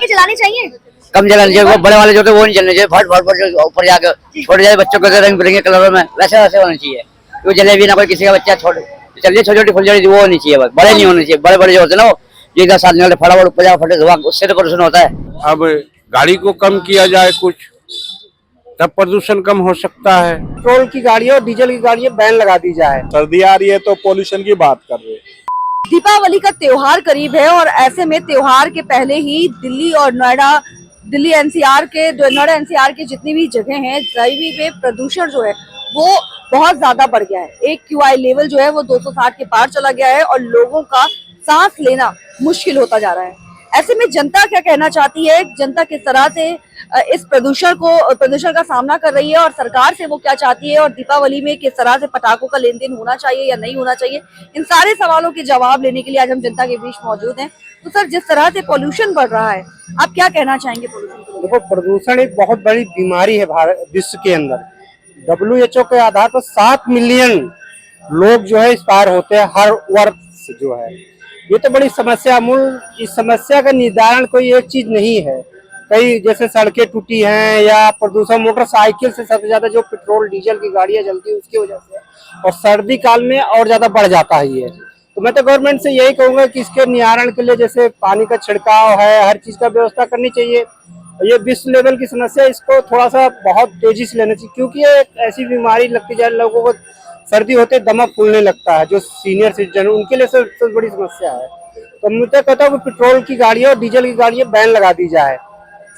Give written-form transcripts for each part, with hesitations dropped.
के चलानी चाहिए? कम जलानी चाहिए, वो बड़े वाले जो थे वो नहीं चलने चाहिए, फट फट जो ऊपर जाकर छोटे जाए बच्चों के रंग बिरंगे कलरों में वैसे वैसे होना चाहिए। वो जले भी ना कोई किसी का बच्चा छोड़ चलिए, छोटी छोटी फुलझड़ी वो होनी चाहिए, बस बड़े नहीं होने चाहिए। बड़े बड़े जो होते ना वो जिनका साथ निकलते फटाफट ऊपर जाओ फटे धुआं, उससे तो प्रदूषण होता है। अब गाड़ी को कम किया जाए कुछ, तब प्रदूषण कम हो सकता है। पेट्रोल की गाड़ियों और डीजल की गाड़ियां बैन लगा दी जाए। सर्दी आ रही है तो पोल्यूशन की बात कर रहे हैं। दीपावली का त्योहार करीब है और ऐसे में त्योहार के पहले ही दिल्ली और नोएडा एनसीआर के जितनी भी जगह हैं, हाईवे पे प्रदूषण जो है वो बहुत ज्यादा बढ़ गया है। एक क्यूआई लेवल जो है वो 260 के पार चला गया है और लोगों का सांस लेना मुश्किल होता जा रहा है। ऐसे में जनता क्या कहना चाहती है, जनता किस तरह से इस प्रदूषण का सामना कर रही है और सरकार से वो क्या चाहती है, और दीपावली में किस तरह से पटाखों का लेन देन होना चाहिए या नहीं होना चाहिए, इन सारे सवालों के जवाब लेने के लिए आज हम जनता के बीच मौजूद हैं। तो सर, जिस तरह से पोल्यूशन बढ़ रहा है, आप क्या कहना चाहेंगे पोल्यूशन को? देखो, प्रदूषण एक बहुत बड़ी बीमारी है भारत विश्व के अंदर। WHO के आधार पर 7 मिलियन लोग जो है एक्सपायर होते हैं हर वर्ष जो है। ये तो बड़ी समस्या, मूल इस समस्या का निदान कोई एक चीज नहीं है। कई जैसे सड़कें टूटी हैं या प्रदूषण, मोटरसाइकिल से सबसे ज्यादा जो पेट्रोल डीजल की गाड़ियां चलती है उसकी वजह से, और सर्दी काल में और ज्यादा बढ़ जाता है ये। तो मैं तो गवर्नमेंट से यही कहूंगा कि इसके निवारण के लिए जैसे पानी का छिड़काव है, हर चीज का व्यवस्था करनी चाहिए। ये विश्व लेवल की समस्या, इसको थोड़ा सा बहुत तेजी से लेना चाहिए, क्योंकि ये एक ऐसी बीमारी लगती जा रही, लोगों को सर्दी होते दमा फूलने लगता है। जो सीनियर सिटीजन उनके लिए सबसे बड़ी समस्या है। तो मैं तो कहता हूँ कि पेट्रोल की गाड़ियां और डीजल की गाड़ियां बैन लगा दी जाए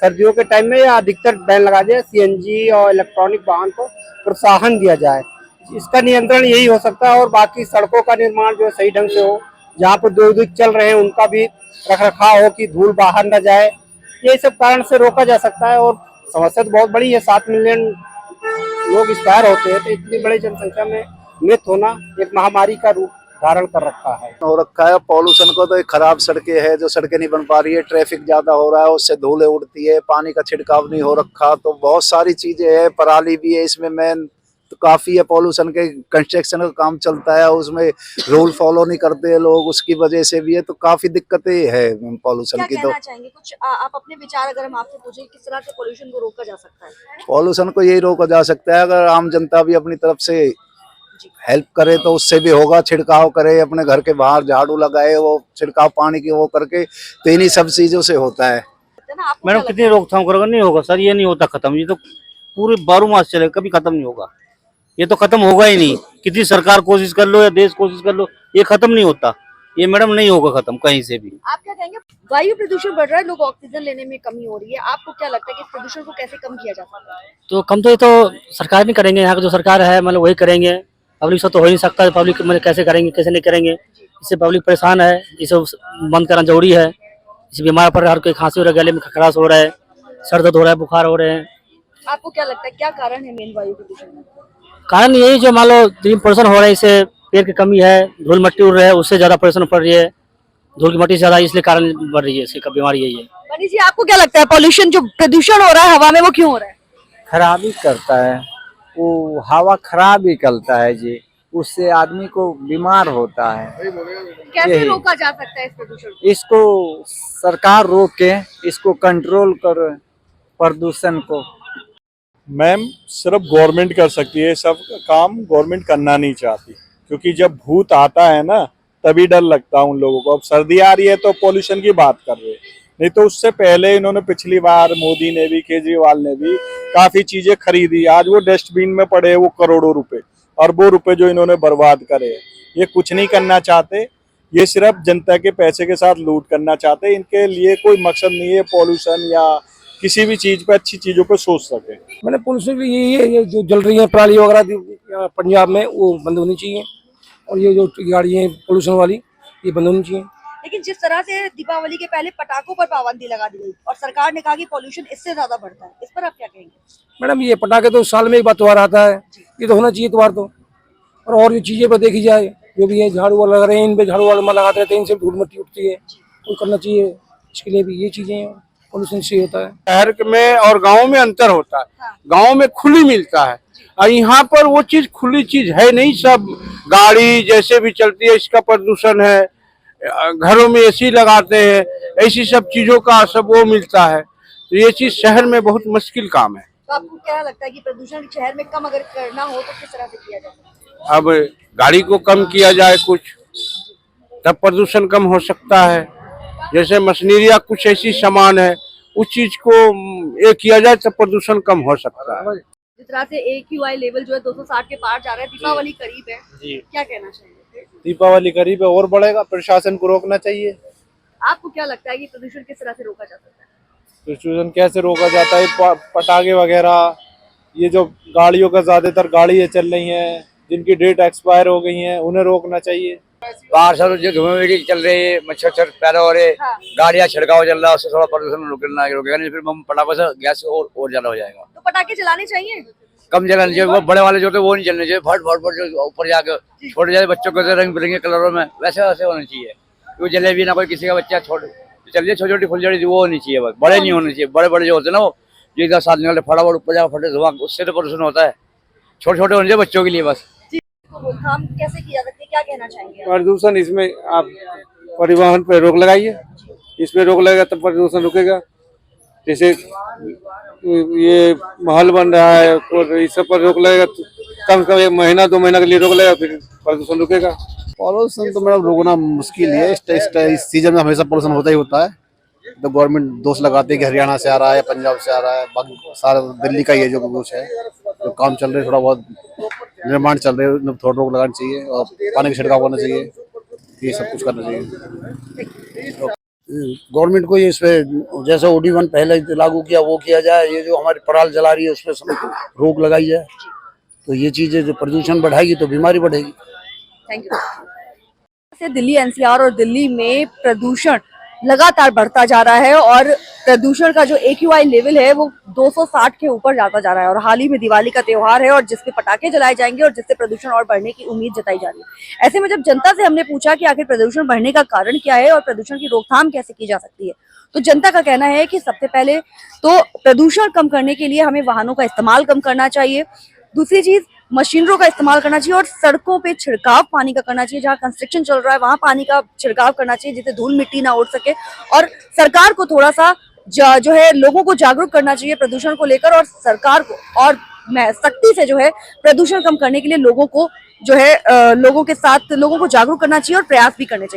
सर्दियों के टाइम में, या अधिकतर बैन लगा दिया। CNG और इलेक्ट्रॉनिक वाहन को प्रोत्साहन दिया जाए, इसका नियंत्रण यही हो सकता है। और बाकी सड़कों का निर्माण जो है सही ढंग से हो, जहाँ पर औद्योगिक चल रहे हैं उनका भी रख रखाव हो कि धूल बाहर न जाए, ये सब कारण से रोका जा सकता है। और समस्या तो बहुत बड़ी है, 7 मिलियन लोग एक्सपायर होते हैं, तो इतनी बड़ी जनसंख्या में मृत होना एक महामारी का रूप धारण कर रखा है। हो रखा है पॉल्यूशन को। तो खराब सड़कें है, जो सड़कें नहीं बन पा रही है, ट्रैफिक ज्यादा हो रहा है, उससे धूलें उड़ती है, पानी का छिड़काव नहीं हो रखा, तो बहुत सारी चीजें है। पराली भी है इसमें मेन, तो काफी है पॉल्यूशन के। कंस्ट्रक्शन का काम चलता है, उसमें रूल फॉलो नहीं करते हैं लोग, उसकी वजह से भी है। तो काफी दिक्कतें है पॉल्यूशन की। तो चाहेंगे कुछ आप अपने विचार अगर हम आपसे पूछें, किस तरह से पोल्यूशन को रोका जा सकता है? पॉल्यूशन को यही रोका जा सकता है, अगर आम जनता भी अपनी तरफ से हेल्प करे तो उससे भी होगा। छिड़काव करे, अपने घर के बाहर झाड़ू लगाए, वो छिड़काव पानी की वो करके, तो इन्हीं सब चीजों से होता है। मैडम कितनी रोकथाम करोगे, नहीं होगा सर, ये नहीं होता खत्म। ये तो पूरे 12 मास चले, कभी खत्म नहीं होगा। ये तो खत्म होगा ही नहीं, कितनी सरकार कोशिश कर लो या देश कोशिश कर लो, ये खत्म नहीं होता। ये मैडम नहीं होगा खत्म कहीं से भी। आप क्या कहेंगे? वायु प्रदूषण बढ़ रहा है, लोग ऑक्सीजन लेने में कमी हो रही है, आपको क्या लगता है कि इस प्रदूषण को कैसे कम किया जा सकता है? तो कम तो ये तो सरकार नहीं करेंगे, यहाँ की जो सरकार है मतलब वही करेंगे। पब्लिक से तो हो ही नहीं सकता, पब्लिक मतलब कैसे करेंगे, कैसे नहीं करेंगे। इससे पब्लिक परेशान है, इसे बंद करना जरूरी है। इसे बीमार पड़ रहा है, हर कोई खांसी हो रहा है, गले में खराश हो रहा है, सर दर्द हो रहा है, बुखार हो रहे हैं। आपको क्या लगता है क्या कारण है मेन वायु प्रदूषण में? कारण यही जो मान लो प्रदूषण हो रहा है, इससे पेड़ की कमी है, धूल मट्टी उड़ रहा है, उससे ज्यादा प्रदूषण पड़ रही है, धूल की मट्टी ज्यादा, इसलिए कारण बढ़ रही है, इसकी बीमारी यही है। मनीष जी, आपको क्या लगता है पोल्यूशन जो प्रदूषण हो रहा है हवा में, वो क्यों हो रहा है? खराबी करता है, वो हवा खराब ही करता है जी, उससे आदमी को बीमार होता है। कैसे रोका जा सकता है इस प्रदूषण को? इसको सरकार रोके, इसको कंट्रोल करे प्रदूषण को। मैम, सिर्फ गवर्नमेंट कर सकती है, सब काम गवर्नमेंट करना नहीं चाहती, क्योंकि जब भूत आता है ना तभी डर लगता है उन लोगों को। अब सर्दी आ रही है तो पोल्यूशन की बात कर रहे हैं, नहीं तो उससे पहले इन्होंने पिछली बार मोदी ने भी, केजरीवाल ने भी काफी चीजें खरीदी। आज वो डस्टबिन में पड़े वो करोड़ों रुपए, अरबों रुपए जो इन्होंने बर्बाद करे। ये कुछ नहीं करना चाहते, ये सिर्फ जनता के पैसे के साथ लूट करना चाहते। इनके लिए कोई मकसद नहीं है पॉल्यूशन या किसी भी चीज पे, अच्छी चीजों पे सोच सके। मैंने पोल्यूशन भी यही है, ये जो जल रही है पराली वगैरह पंजाब में, वो बंद होनी चाहिए। और ये जो गाड़ियाँ हैं पोल्यूशन वाली, ये बंद होनी चाहिए। लेकिन जिस तरह से दीपावली के पहले पटाखों पर पाबंदी लगा दी गई और सरकार ने कहा कि पोल्यूशन इससे ज्यादा बढ़ता है, इस पर आप क्या कहेंगे? मैडम, ये पटाखे तो साल में एक बार त्योहार आता है, ये तो होना चाहिए त्योहार तो। और ये चीजें पर देखी जाए, जो भी है झाड़ू वाला लगा रहे हैं, इन पे झाड़ू वाला लगाते रहते हैं, इनसे धूल मिट्टी उठती है, तो करना चाहिए। इसके लिए भी ये चीजें पोल्यूशन से होता है। शहर में और गांव में अंतर होता है। गांव में खुली मिलता है और यहाँ पर वो चीज खुली चीज है नहीं, सब गाड़ी जैसे भी चलती है, इसका प्रदूषण है। घरों में एसी लगाते हैं, ऐसी सब चीजों का सब वो मिलता है। तो ये चीज शहर में बहुत मुश्किल काम है। तो आपको क्या लगता है कि प्रदूषण शहर में कम अगर करना हो तो किस तरह से किया जा सकता है? अब गाड़ी को कम किया जाए कुछ, तब प्रदूषण कम हो सकता है। जैसे मशीनरी या कुछ ऐसी सामान है, उस चीज को ये किया जाए तब प्रदूषण कम हो सकता है। जिस तरह से AQI लेवल जो है 260 के पार जा रहा है, दीपावली करीब है, जी। क्या कहना चाहिए? दीपावली करीब है और बढ़ेगा, प्रशासन को रोकना चाहिए। आपको क्या लगता है कि प्रदूषण किस तरह से रोका जा सकता है? प्रदूषण कैसे रोका जाता है? पटाखे वगैरह, ये जो गाड़ियों का ज्यादातर गाड़ियाँ चल रही हैं जिनकी डेट एक्सपायर हो गई हैं, उन्हें रोकना चाहिए। बाहर से जो धुआं चल रही है, मच्छर पैदा हो रहे, हाँ। गाड़ियाँ छिड़काव चल रहा है, उससे थोड़ा प्रदूषण रुकेगा नहीं, फिर हम पटाखों से गैस और ज्यादा हो जाएगा। तो पटाखे चलाने चाहिए। कम जलाने चाहिए, वो बड़े वाले जो थे वो नहीं चलने चाहिए, फट फट फट जो ऊपर जाकर छोटे जाए बच्चों को रंग बिरंगे कलरों में वैसे वैसे होने चाहिए। वो जलेबी ना कोई किसी का बच्चा चलिए छोटी छोटी फुलझड़ी वो होनी चाहिए, बस बड़े नहीं होने चाहिए। बड़े बड़े जो होते हैं ना वो जो इधर साथ निकलते फटाफट ऊपर जाकर फटे धुआं, उससे तो प्रदूषण होता है। छोटे छोटे होने चाहिए बच्चों के लिए बस। तो रोकथाम कैसे किया सकते हैं, क्या कहना चाहेंगे आप? प्रदूषण इसमें आप परिवहन पे रोक लगाइए, इसमें रोक लगेगा तब प्रदूषण रुकेगा। जैसे ये महल बन रहा है और इस सब पर रोक लगेगा तो कम से कम 1 महीना 2 महीना के लिए रोक लगेगा, फिर प्रदूषण रुकेगा। पॉल्यूशन तो मैडम रोकना मुश्किल ही है। इस सीजन में हमेशा पॉल्यूशन होता ही होता है। तो गवर्नमेंट दोष लगाती है कि हरियाणा से आ रहा है, पंजाब से आ रहा है, बाकी सारा दिल्ली का ये जो कुछ है, जो काम चल रहे थोड़ा बहुत निर्माण चल रहे हैं, थोड़ा रोक लगानी चाहिए और पानी का छिड़काव करना चाहिए, ये सब कुछ करना चाहिए। गवर्नमेंट को ये इस पे जैसे OD1 पहले लागू किया वो किया जाए, ये जो हमारी पराल जला रही है उस पर रोक लगाई जाए, तो ये चीजें जो प्रदूषण बढ़ाएगी तो बीमारी बढ़ेगी। Thank you. से दिल्ली NCR और दिल्ली में प्रदूषण लगातार बढ़ता जा रहा है और प्रदूषण का जो AQI लेवल है वो 260 के ऊपर जाता जा रहा है। और हाल ही में दिवाली का त्योहार है और जिसपे पटाखे जलाए जाएंगे और जिससे प्रदूषण और बढ़ने की उम्मीद जताई जा रही है। ऐसे में जब जनता से हमने पूछा कि आखिर प्रदूषण बढ़ने का कारण क्या है और प्रदूषण की रोकथाम कैसे की जा सकती है, तो जनता का कहना है कि सबसे पहले तो प्रदूषण कम करने के लिए हमें वाहनों का इस्तेमाल कम करना चाहिए। दूसरी चीज, मशीनरों का इस्तेमाल करना चाहिए और सड़कों पे छिड़काव पानी का करना चाहिए। जहाँ कंस्ट्रक्शन चल रहा है वहां पानी का छिड़काव करना चाहिए जिससे धूल मिट्टी ना उड़ सके। और सरकार को थोड़ा सा जो है लोगों को जागरूक करना चाहिए प्रदूषण को लेकर, और सरकार को और सख्ती से जो है प्रदूषण कम करने के लिए लोगों को जो है लोगों के साथ लोगों को जागरूक करना चाहिए और प्रयास भी करने चाहिए।